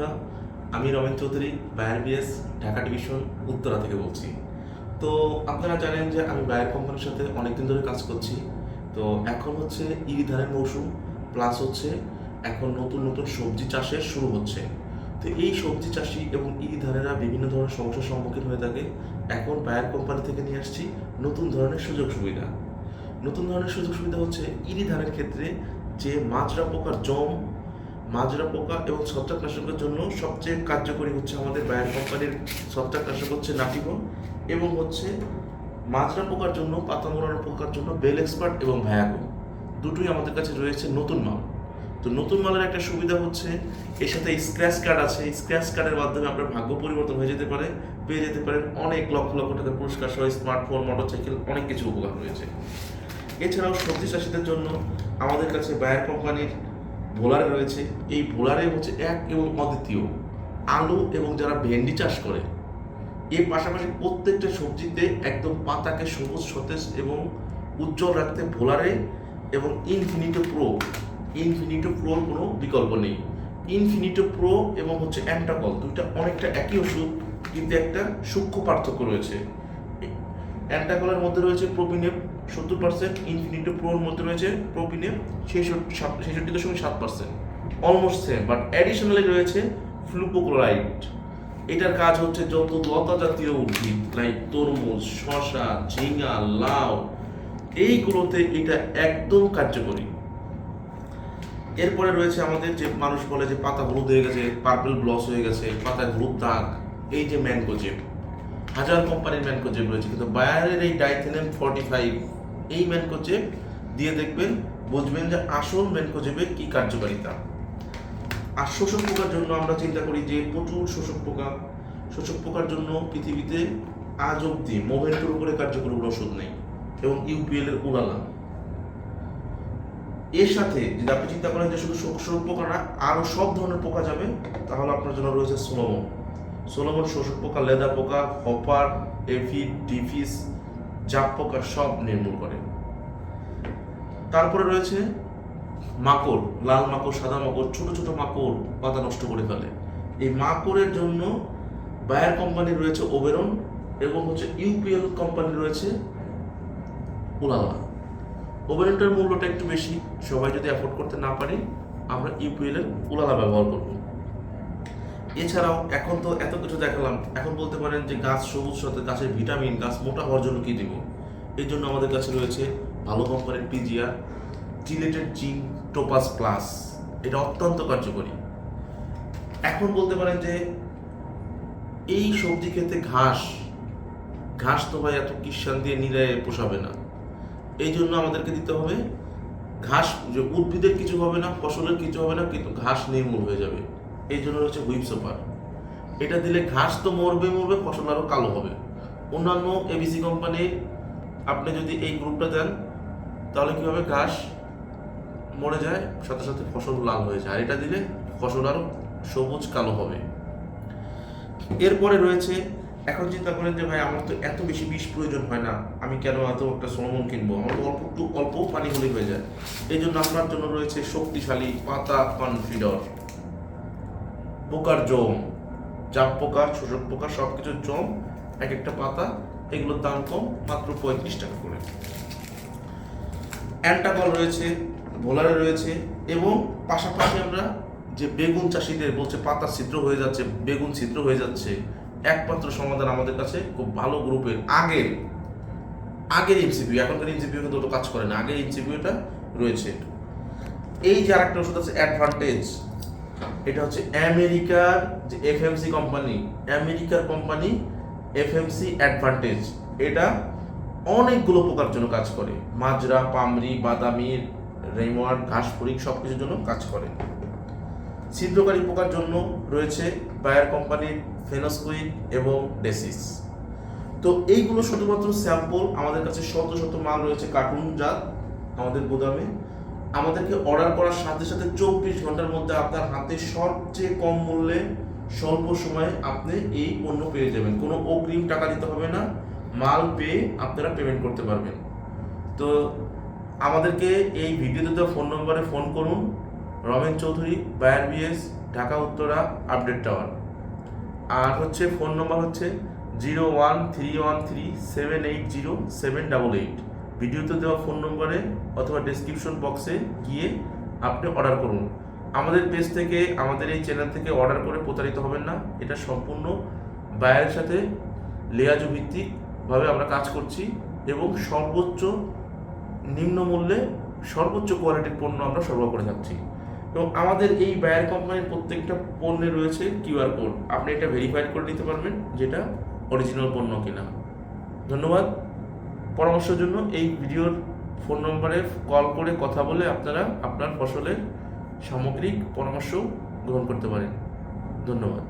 বন্ধুরা, আমি Ramen Chowdhury, buyer BS, Dhaka division, Uttara থেকে বলছি। তো আপনারা জানেন যে আমি বায়ার কোম্পানির সাথে অনেকদিন ধরে কাজ করছি। তো এখন হচ্ছে ইরি ধানের মৌসুম, প্লাস হচ্ছে এখন নতুন নতুন সবজি চাষের শুরু হচ্ছে। তো এই সবজি চাষি এবং ইরি ধানেরা বিভিন্ন ধরনের সমস্যার সম্মুখীন হয়ে থাকে। এখন বায়ার কোম্পানি থেকে নিয়ে আসছি নতুন ধরনের সুযোগ সুবিধা। নতুন ধরনের সুযোগ সুবিধা হচ্ছে ইরি ধানের ক্ষেত্রে যে মাজরা পোকা এবং ছত্রাকনাশকের জন্য সবচেয়ে কার্যকরী হচ্ছে আমাদের বায়ার কোম্পানির ছত্রাকনাশক হচ্ছে নাটিভন, এবং হচ্ছে মাজরা পোকার জন্য, পাতা মোড়ানো পোকার জন্য বেল এক্সপার্ট এবং ভায়াগো, দুটোই আমাদের কাছে রয়েছে নতুন মাল। তো নতুন মালের একটা সুবিধা হচ্ছে এর সাথে স্ক্র্যাচ কার্ড আছে। স্ক্র্যাচ কার্ডের মাধ্যমে আপনার ভাগ্য পরিবর্তন হয়ে যেতে পারে, পেয়ে যেতে পারেন অনেক লক্ষ লক্ষ টাকার পুরস্কার সহ স্মার্টফোন, মোটরসাইকেল, অনেক কিছু উপকার রয়েছে। এছাড়াও সবজি চাষিদের জন্য আমাদের কাছে বায়ার কোম্পানির ভোলারে রয়েছে। এই ভোলারে হচ্ছে এক এবং অদ্বিতীয় আলু এবং যারা ভেন্ডি চাষ করে, এর পাশাপাশি প্রত্যেকটা সবজিতে একদম পাতাকে সবুজ, সতেজ এবং উজ্জ্বল রাখতে ভোলারে এবং ইনফিনিটো প্রোর কোনো বিকল্প নেই। ইনফিনিটো প্রো এবং হচ্ছে অ্যান্টাকল, দুইটা অনেকটা একই ওষুধ, কিন্তু একটা সূক্ষ্ম পার্থক্য রয়েছে। অ্যান্টাকলের মধ্যে রয়েছে প্রোপিনেপ 70%, ইনফিনিটো প্রোর মধ্যে রয়েছে propineb 66.7%, almost same, but additionally রয়েছে ফ্লুকোক্লোরাইড। এটার কাজ হচ্ছে যত লতা জাতীয় উদ্ভিদ লাইক তরমুজ, শসা, ঝিঙ্গা, লাউ, এইগুলোতে এটা একদম কার্যকরী। এরপরে রয়েছে আমাদের যে মানুষ বলে যে পাতা হলুদ হয়ে গেছে, পার্পল ব্লস হয়ে গেছে, পাতায় হলুদ দাগ, এই যে ম্যানকোজেব, হাজার কোম্পানির ম্যানকোজেব রয়েছে, কিন্তু বায়ারের এই ডাইথেনেম 45 এই ম্যানকোজেব দিয়ে দেখবেন, বুঝবেন যে আসল ম্যানকোজেবের কি কার্যকারিতা। আর শোষক পোকার জন্য আমরা চিন্তা করি যে প্রচুর শোষক পোকার জন্য পৃথিবীতে আজ অব্দি মোভেন্টোর উপরে কার্যকরী ওষুধ নেই, এবং ইউপিএল এর উড়ালা। এর সাথে যদি আপনি চিন্তা করেন যে শুধু শোষক পোকা না, আরো সব ধরনের পোকা যাবে, তাহলে আপনার জন্য রয়েছে সোলোমন শোষক পোকা, লেদা পোকা, হপার, এফিড, ডিফিস, জাপ পোকা সব নির্মূল করে। তারপরে রয়েছে মাকড়, লাল মাকড়, সাদা মাকড়, ছোট ছোট মাকড় পাতা নষ্ট করে ফেলে। এই মাকড়ের জন্য বায়ার কোম্পানির রয়েছে ওবেরন, এবং হচ্ছে ইউপিএল কোম্পানির রয়েছে উলালা। ওবেরনটার মূল্যটা একটু বেশি, সবাই যদি অ্যাফোর্ড করতে না পারি, আমরা ইউপিএল এর উলালা ব্যবহার করব। এছাড়াও এখন তো এত কিছু দেখালাম, এখন বলতে পারেন যে গাছ সবুজ সাথে গাছের ভিটামিন, গাছ মোটা হওয়ার জন্য কি দিব? এই জন্য আমাদের কাছে রয়েছে ভালো কোম্পানির পিজিআর জিলেটেড জিঙ্ক টোপাস প্লাস, এটা অত্যন্ত কার্যকরী। এখন বলতে পারেন যে এই সবজি খেতে ঘাস তো ভাই এত কিষান দিয়ে নিলে পোষাবে না, এই জন্য আমাদেরকে দিতে হবে ঘাস, যে উদ্ভিদের কিছু হবে না, ফসলের কিছু হবে না, কিন্তু ঘাস নির্মূল হয়ে যাবে। এই জন্য হচ্ছে হুইপ সুপার। এটা দিলে ঘাস তো মরবে, ফসল আরও কালো হবে। অন্যান্য এবিসি কোম্পানির আপনি যদি এই গ্রুপটা দেন, তাহলে কি হবে, ঘাস মরে যায়, সাথে সাথে ফসল লাল হয়ে যায়, আর এটা দিলে ফসল আরও সবুজ কালো হবে। এরপরে রয়েছে, এখন চিন্তা করেন যে ভাই আমার তো এত বেশি বিষ প্রয়োজন হয় না, আমি কেন এত একটা সোলোমন কিনবো, আমার অল্প পানি হলেই হয়ে যায়। এই জন্য আপনার জন্য রয়েছে শক্তিশালী পাতা কনফিডর, পোকার জম, জাপ পোকা, শোষক পোকা, সবকিছুর জম, এক একটা পাতা, এগুলোর দাম কম, মাত্র 35 টাকা করে। অ্যান্টাকল রয়েছে, ভোলারে রয়েছে, এবং পাশাপাশি আমরা যে বেগুন চাষিদের বলছে পাতা ছিদ্র হয়ে যাচ্ছে, বেগুন ছিদ্র হয়ে যাচ্ছে, একমাত্র সমাধান আমাদের কাছে খুব ভালো গ্রুপের আগের এমসিপিউ, এখনকার এমসিপিউ কিন্তু অত কাজ করে না, আগের এমসিপিউটা রয়েছে। এই যে আরেকটা ওষুধ আছে অ্যাডভান্টেজ, এটা হচ্ছে আমেরিকার যে এফএমসি কোম্পানি, এফএমসি অ্যাডভান্টেজ। এটা অনেকগুলো পোকার জন্য কাজ করে, মাজরা, পামরি, বাদামি, রেমওয়ার্ড, ঘাসফড়িং, সব কিছুর জন্য কাজ করে। ছিদ্রকারী পোকার জন্য রয়েছে বায়ার কোম্পানির ফেনোস্কুইড এবং ডেসিস। তো এইগুলো শুধুমাত্র স্যাম্পল, আমাদের কাছে শত শত মাল রয়েছে কার্টুন জাত আমাদের গোদামে। আমাদেরকে অর্ডার করার সাথে সাথে 24 ঘন্টার মধ্যে আপনার হাতে সবচেয়ে কম মূল্যে স্বল্প সময়ে আপনি এই পণ্য পেয়ে যাবেন। কোনো অগ্রিম টাকা দিতে হবে না, মাল পেয়ে আপনারা পেমেন্ট করতে পারবেন। তো আমাদেরকে এই ভিডিওতে ফোন নম্বরে ফোন করুন, Ramen Chowdhury, buyer BS, Dhaka Uttara update tower. আর হচ্ছে ফোন নম্বর হচ্ছে 013137807888। ভিডিওতে দেওয়া ফোন নম্বরে অথবা ডেসক্রিপশন বক্সে গিয়ে আপনি অর্ডার করুন। আমাদের পেজ থেকে, আমাদের এই চ্যানেল থেকে অর্ডার করে প্রতারিত হবেন না। এটা সম্পূর্ণ বায়ারের সাথে লেয়াজু ভিত্তিকভাবে আমরা কাজ করছি এবং সর্বোচ্চ নিম্ন মূল্যে সর্বোচ্চ কোয়ালিটির পণ্য আমরা সরবরাহ করে থাকছি। এবং আমাদের এই বায়ার কোম্পানির প্রত্যেকটা পণ্যে রয়েছে কিউআর কোড। আপনি এটা ভেরিফাইড করে নিতে পারবেন যেটা অরিজিনাল পণ্য কিনা। ধন্যবাদ। পরামর্শের জন্য এই ভিডিওর ফোন নম্বরে কল করে কথা বলে আপনারা আপনার ফসলের সামগ্রিক পরামর্শ গ্রহণ করতে পারেন। ধন্যবাদ।